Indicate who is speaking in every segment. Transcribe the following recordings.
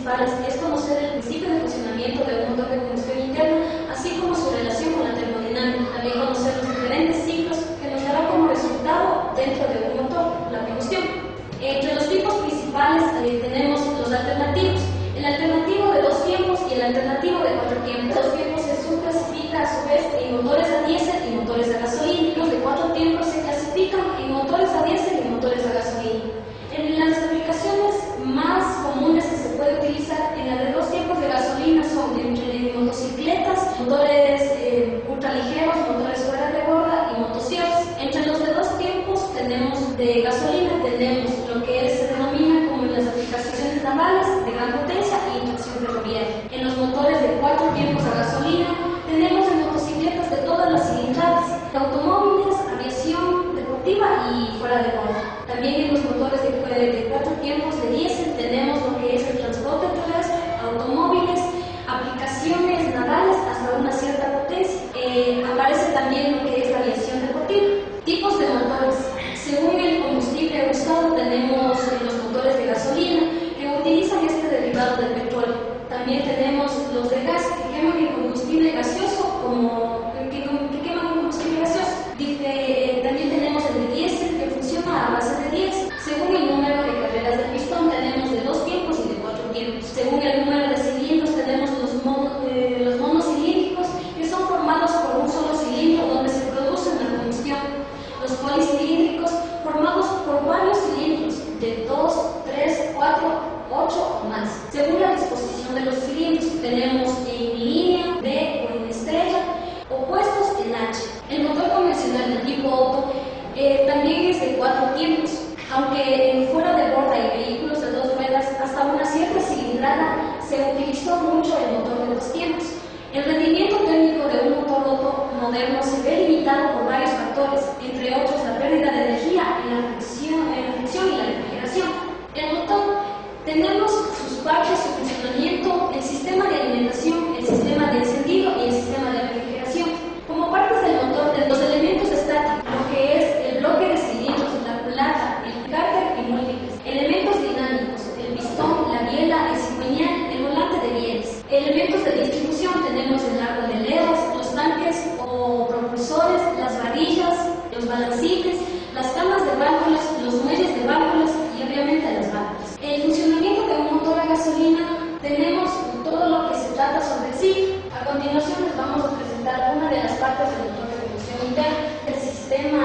Speaker 1: principales es conocer el principio de funcionamiento de un motor de combustión interna, así como su relación con la termodinámica. También conocer los diferentes ciclos que nos dará como resultado dentro de un motor, la combustión. Entre los tipos principales tenemos los alternativos. El alternativo de 2 tiempos y el alternativo de 4 tiempos. Los tiempos se subclasifica a su vez en motores a diésel y motores a gasolina. Los de 4 tiempos se clasifican en motores a diésel y motores a gasolina. En las aplicaciones más comunes que se puede utilizar en la de 2 tiempos de gasolina son entre motocicletas, motores ultraligeros, motores fuera de borda y motosierras. Entre los de 2 tiempos tenemos de gasolina, tenemos lo que se denomina como las aplicaciones navales de gran potencia e inducción ferroviaria. En los motores de 4 tiempos a gasolina tenemos en motocicletas de todas las cilindradas, automóviles, aviación deportiva y fuera de borda. También en los motores de 4 tiempos de diésel tenemos lo que es el transporte terrestre, automóviles, aplicaciones navales hasta una cierta potencia. Aparece también lo que es la aviación deportiva. Tipos de motores. Según el combustible usado tenemos los motores de gasolina que utilizan este derivado del petróleo. También tenemos los de gas que queman el combustible gaseoso que queman el combustible gaseoso. También tenemos el de diésel que funciona a base de diésel. Según el número de carreras del pistón tenemos de 2 tiempos y de 4 tiempos. Según el número de cilindros tenemos los monocilíndricos que son formados por un solo cilindro donde se produce una combustión. Los policilíndricos formados por varios cilindros de 2, 3, 4, 8 o más. Según la disposición de los cilindros tenemos en línea, B o en estrella, opuestos en H. El motor convencional del tipo Otto también es de 4 tiempos, aunque fuera de borda y vehículos de 2 ruedas hasta una cierta cilindrada se utilizó mucho el motor de 2 tiempos. El rendimiento técnico de un motor Otto moderno se ve limitado por varios factores, entre otros la pérdida de energía en la fricción y la refrigeración. El motor, tenemos sus partes, su funcionamiento, el sistema de alimentación, el sistema de encendido y el sistema de refrigeración. Como partes del motor, de los elementos estáticos, lo que es el bloque de cilindros, la culata, el cárter y múltiples. Elementos dinámicos, el pistón, la biela, el cigüeñal, el volante de bienes. Elementos de distribución, tenemos el árbol de leros, los tanques o propulsores, las varillas, los balancites, las camas de válvulas, los muelles de válvulas y obviamente las válvulas. El funcionamiento de un motor a gasolina, tenemos todo lo que se trata sobre el ciclo. A continuación les vamos a presentar una de las partes del motor de combustión interna, el sistema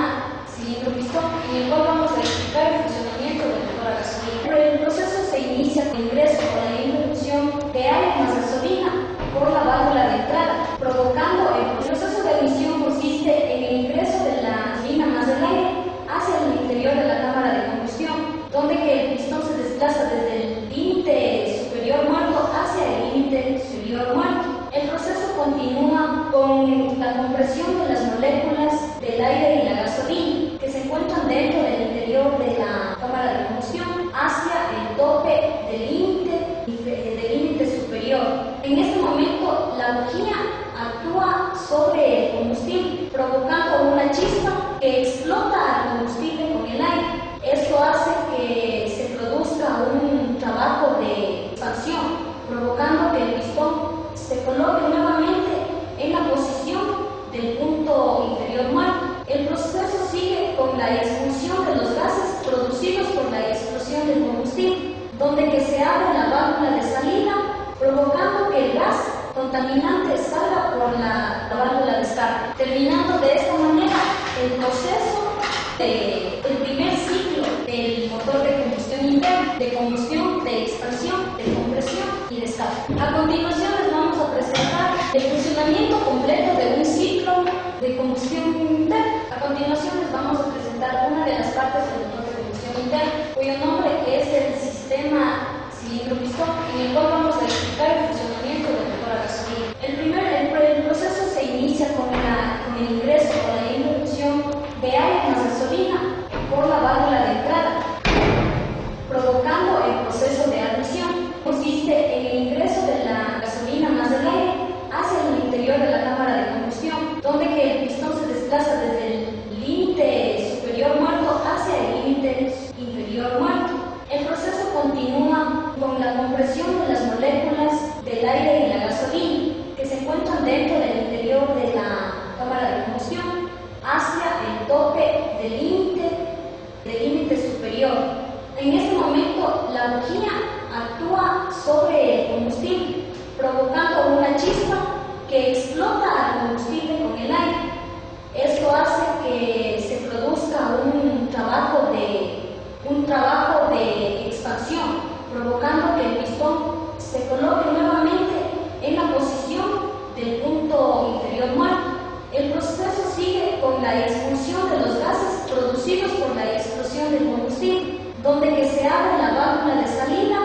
Speaker 1: cilindro-pistón, en el cual vamos a explicar el funcionamiento del motor a gasolina. El proceso se inicia con el ingreso o la introducción de aire más gasolina por la válvula de entrada, provocando el proceso de emisión consiste en el ingreso de la gasolina más el aire hacia el interior de la cámara de combustión, donde que el pistón se desplaza desde el límite superior muerto hacia el límite superior muerto. El proceso continúa con la compresión de las moléculas del aire y la gasolina que se encuentran dentro del interior de la cámara de combustión hacia el tope del límite superior. En este momento la bujía actúa sobre el combustible, provocando una chispa que explota al combustible con el aire. Esto hace que se produzca un trabajo de expansión, provocando que el pistón se coloque nuevamente en la posición del punto inferior muerto. El proceso sigue con la expulsión de los gases producidos por la explosión del combustible, donde que se abre la válvula de salida, provocando que el gas contaminante salga por la válvula de escape, terminando de esta manera el proceso del primer ciclo del motor de combustión interna, de combustión, de expansión, de compresión y de escape. A continuación les vamos a presentar el funcionamiento completo de un ciclo de combustión interna. A continuación les vamos a presentar una de las partes del motor de combustión interna, cuyo nombre es el sistema cilindro-pistón, en el cual vamos a explicar el funcionamiento del motor a gasolina. El proceso se inicia con el ingreso o la introducción de aire más gasolina por la válvula de entrada, provocando el proceso de admisión. Consiste en el ingreso de la gasolina más el aire hacia el interior de la cámara de combustión, donde que el pistón se desplaza desde el límite superior muerto hacia el límite inferior muerto. El proceso continúa con la compresión de las moléculas combustible, provocando una chispa que explota al combustible con el aire. Esto hace que se produzca un trabajo de expansión, provocando que el pistón se coloque nuevamente en la posición del punto inferior muerto. El proceso sigue con la expulsión de los gases producidos por la explosión del combustible, donde que se abre la válvula de salida,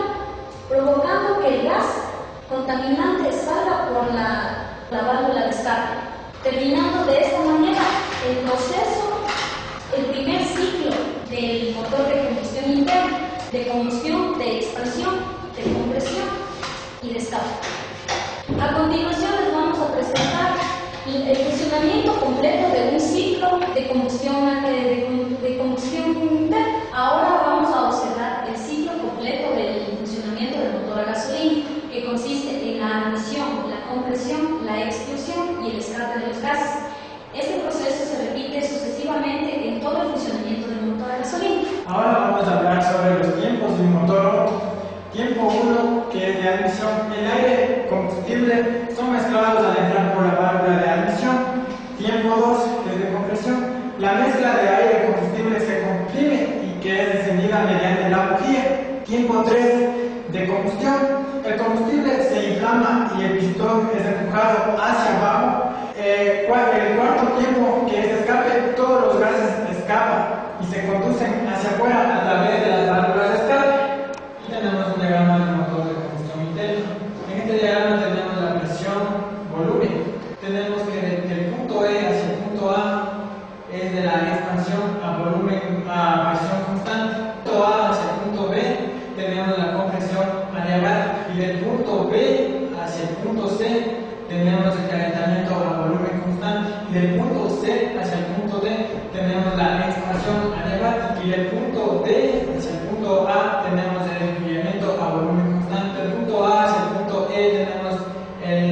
Speaker 1: provocando que el gas contaminante salga por la válvula de escape, terminando de esta manera el proceso, el primer ciclo del motor de combustión interna, de combustión, de expansión, de compresión y de escape. A continuación les vamos a presentar el funcionamiento completo de un ciclo de combustión interna. Ahora vamos a observar el ciclo completo del funcionamiento del motor a gasolina, que consiste en la admisión, la compresión, la explosión y el escape de los gases. Este proceso se repite sucesivamente en todo el funcionamiento del motor a gasolina.
Speaker 2: Ahora vamos a hablar sobre los tiempos de un motor Otto. Tiempo 1, que es de admisión. El aire y combustible son mezclados al entrar por la válvula de admisión. Tiempo 2, que es de compresión. La mezcla de aire y combustible se comprime y que es encendida mediante la bujía. Tiempo 3, de combustión. El combustible se inflama y el pistón es empujado hacia abajo. El cuarto tiempo, que es de escape, todos los gases escapan y se conducen hacia afuera a través de las válvulas de escape. Y tenemos un diagrama del motor de combustión interna. En este diagrama tenemos la presión, volumen. Tenemos que el punto E hacia el punto A es de la expansión a volumen a presión constante. Punto A hacia el punto B tenemos la compresión variable, y del punto B hacia el punto C tenemos el calentamiento a volumen constante, y del punto C hacia el punto D tenemos la expansión variable, y del punto D hacia el punto A tenemos el enfriamiento a volumen constante. Del punto A hacia el punto E tenemos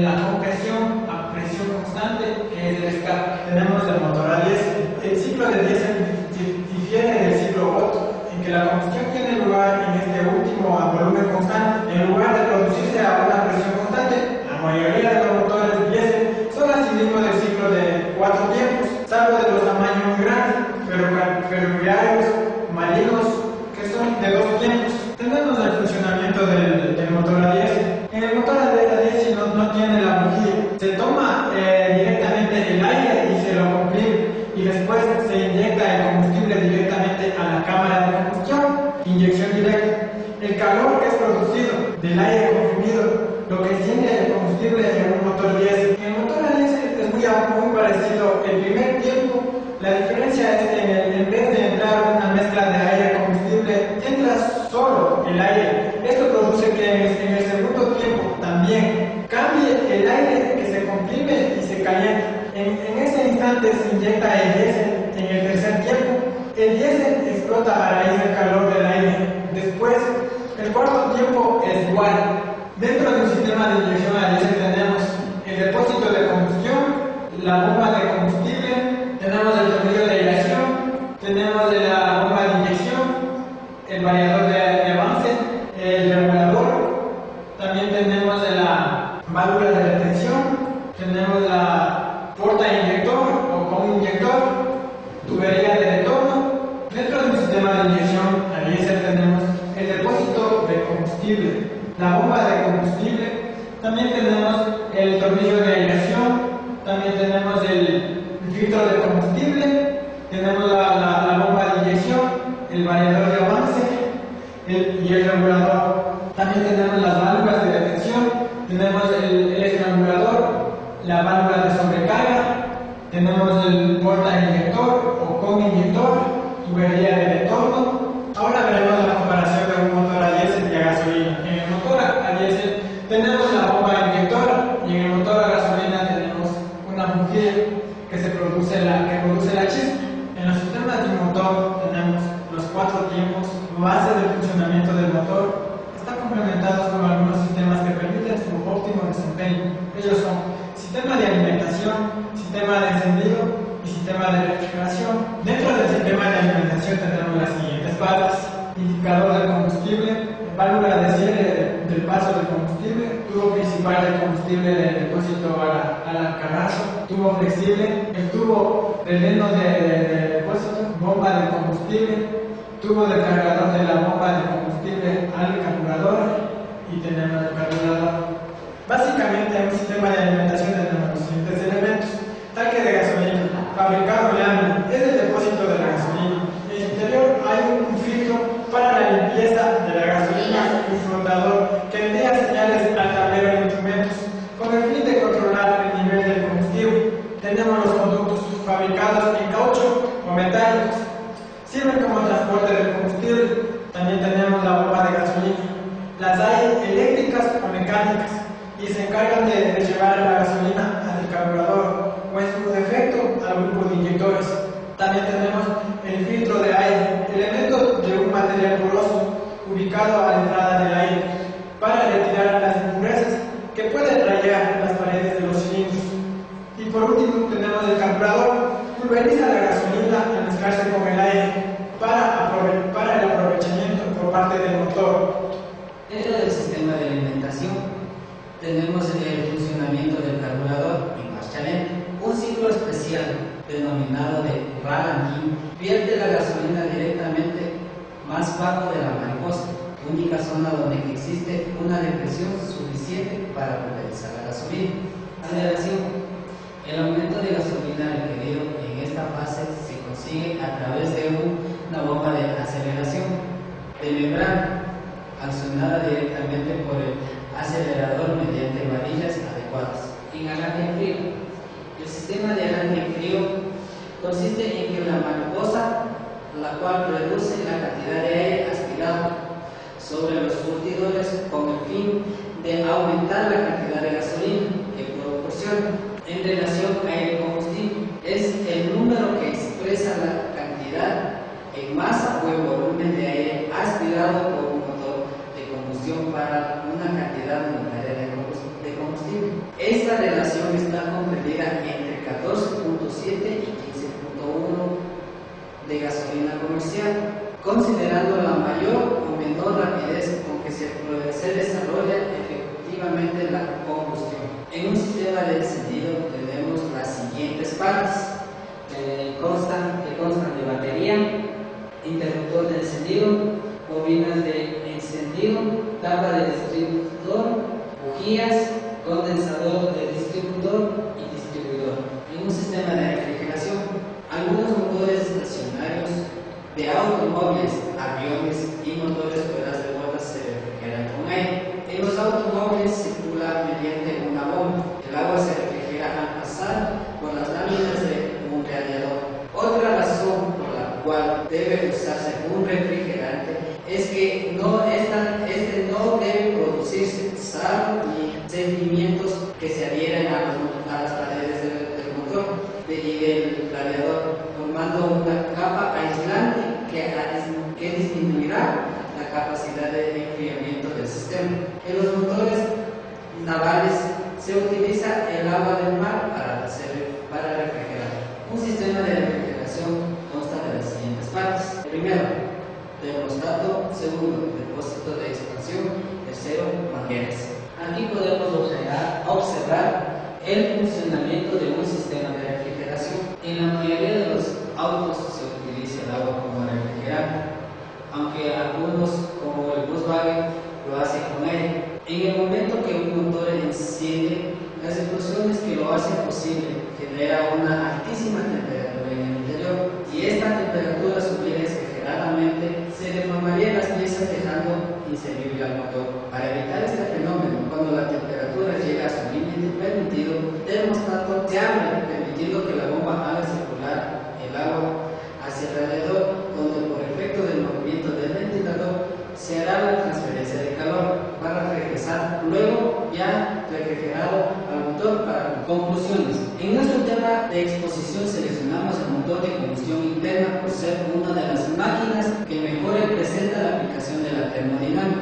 Speaker 2: la compresión a presión constante, que es el escape. Tenemos el motor a diésel. El ciclo de diésel difiere del ciclo Otto, en que la combustión tiene lugar en este último a volumen constante, en lugar de producirse a una presión constante. La mayoría de los motores diésel son así mismo del ciclo de 4 tiempos, salvo de los tamaños muy grandes, ferroviarios, marinos, que son de 2 tiempos. Tenemos el funcionamiento del motor a diésel. En el motor a diésel no tiene la bujía. Se toma directamente el aire y se lo comprime, y después se inyecta el combustible directamente a la cámara de combustión, inyección directa. El calor que es producido del aire comprimido, lo que enciende el combustible en un motor diésel. En el motor a diésel es muy parecido. El primer tiempo, la diferencia es que en vez de entrar una mezcla de aire y combustible, entra solo el aire. Esto produce que en el segundo tiempo también cambie el aire, que se comprime y se calienta. En ese instante se inyecta el diésel. En el tercer tiempo, el diésel explota a raíz del calor del aire. Después, el cuarto tiempo es igual. Dentro de un sistema de inyección a diésel tenemos el depósito de combustión, la bomba de combustible, tenemos el tornillo de aireación, tenemos la bomba de inyección, el variador de avance, el regulador, también tenemos la válvula de retención, tenemos la puerta inyector o con inyector, tubería de retorno. Dentro de un sistema de inyección a diésel tenemos el depósito de combustible, la bomba de combustible, también tenemos el tornillo de aireación, también tenemos el filtro de combustible, tenemos la bomba de inyección, el variador de avance y el regulador. También tenemos las válvulas de retención, tenemos el estrangulador, la válvula de sobrecarga, tenemos el porta-inyector o con inyector, tubería de retorno. Ahora veremos la comparación de un motor a diésel y a gasolina. En el motor a diésel tenemos la bomba inyectora, y en el motor a gasolina tenemos una bujía que produce la chispa. En los sistemas de un motor tenemos los 4 tiempos base del funcionamiento del motor. Están complementados con algunos sistemas que permiten su óptimo desempeño. Ellos son sistema de alimentación, sistema de encendido y sistema de refrigeración. Dentro del sistema de alimentación tenemos las siguientes partes: indicador de combustible, válvula de cierre del vasos de combustible, tubo principal de combustible de depósito al alcarrazo, tubo flexible, el tubo relleno de depósito, bomba de combustible, tubo de cargador de la bomba de combustible al carburador y tenemos el carburador. Básicamente en un sistema de alimentación tenemos los siguientes elementos: tanque de gasolina, fabricado en lámina, es el depósito de la gasolina. En el interior hay un filtro para la limpieza de la gasolina, un flotador que envía señales al tablero de instrumentos con el fin de controlar el nivel del combustible. Tenemos los conductos fabricados en caucho o metálicos, sirven como transporte del combustible. También tenemos la bomba de gasolina. Las hay eléctricas o mecánicas y se encargan de llevar la gasolina al carburador o en su defecto al grupo de inyectores. También tenemos el filtro de aire, elemento de un material poroso ubicado a la entrada del aire para retirar las impurezas que pueden rayar las paredes de los cilindros. Y por último tenemos el carburador, pulveriza la gasolina al mezclarse con el aire para el aprovechamiento por parte del motor.
Speaker 3: Dentro del sistema de alimentación tenemos el funcionamiento del carburador en marcha lenta. Un ciclo especial denominado de Rankine vierte la gasolina directamente más bajo de la mariposa, única zona donde existe una depresión suficiente para pulverizar la gasolina. Aceleración. El aumento de gasolina requerido en esta fase se consigue a través de una bomba de aceleración de membrana accionada directamente por el acelerador mediante varillas adecuadas. En arranque frío. El sistema de arranque frío consiste en que la mariposa, la cual reduce la cantidad de aire aspirado sobre los surtidores con el fin de aumentar la cantidad de gasolina que proporciona. En relación a el combustible, es el número que expresa la cantidad en masa o en volumen de aire aspirado por un motor de combustión para una cantidad monetaria de combustible. Esta relación está comprendida entre 14.7 y 15.1 de gasolina comercial, considerando la mayor o menor rapidez con que se desarrolla efectivamente la combustión. En un sistema de encendido tenemos las siguientes partes. Que constan de batería, interruptor de encendido, bobinas de encendido, tapa de distribuidor, bujías, condensador de distribuidor y distribuidor. En un sistema de refrigeración, algunos motores estacionarios de automóviles, aviones y motores fuera de botas se refrigeran con aire. En los automóviles circula mediante una bomba. El agua se refrigera al pasar por las láminas de un radiador. Otra razón por la cual debe usarse un refrigerante es que este no debe producirse sal ni sentimientos que se adhieren a las paredes del motor y del radiador, formando una capa aislante que disminuirá la capacidad de enfriamiento del sistema. En los motores navales se utiliza el agua del mar para refrigerar. Un sistema de refrigeración consta de las siguientes partes. Primero, termostato. Segundo, depósito de expansión. Tercero, mangueras. Aquí podemos observar el funcionamiento de un sistema de refrigeración. En la mayoría de los autos se utiliza el agua como refrigerante, aunque algunos, como el Volkswagen, lo hacen con aire. En el momento que un motor enciende, las explosiones que lo hacen posible genera una altísima temperatura en el interior, y esta temperatura subiera exageradamente, se deformarían las piezas dejando inservible al motor. Para evitar este fenómeno, cuando la temperatura llega a su límite permitido, el termostato se abre, permitiendo que la bomba haga circular el agua hacia el radiador, donde por efecto del movimiento del ventilador se hará la transferencia de calor para regresar luego ya refrigerado al motor. Para conclusiones, en nuestro tema de exposición seleccionamos el motor de combustión interna por ser una de las máquinas que mejor representa la aplicación de la termodinámica.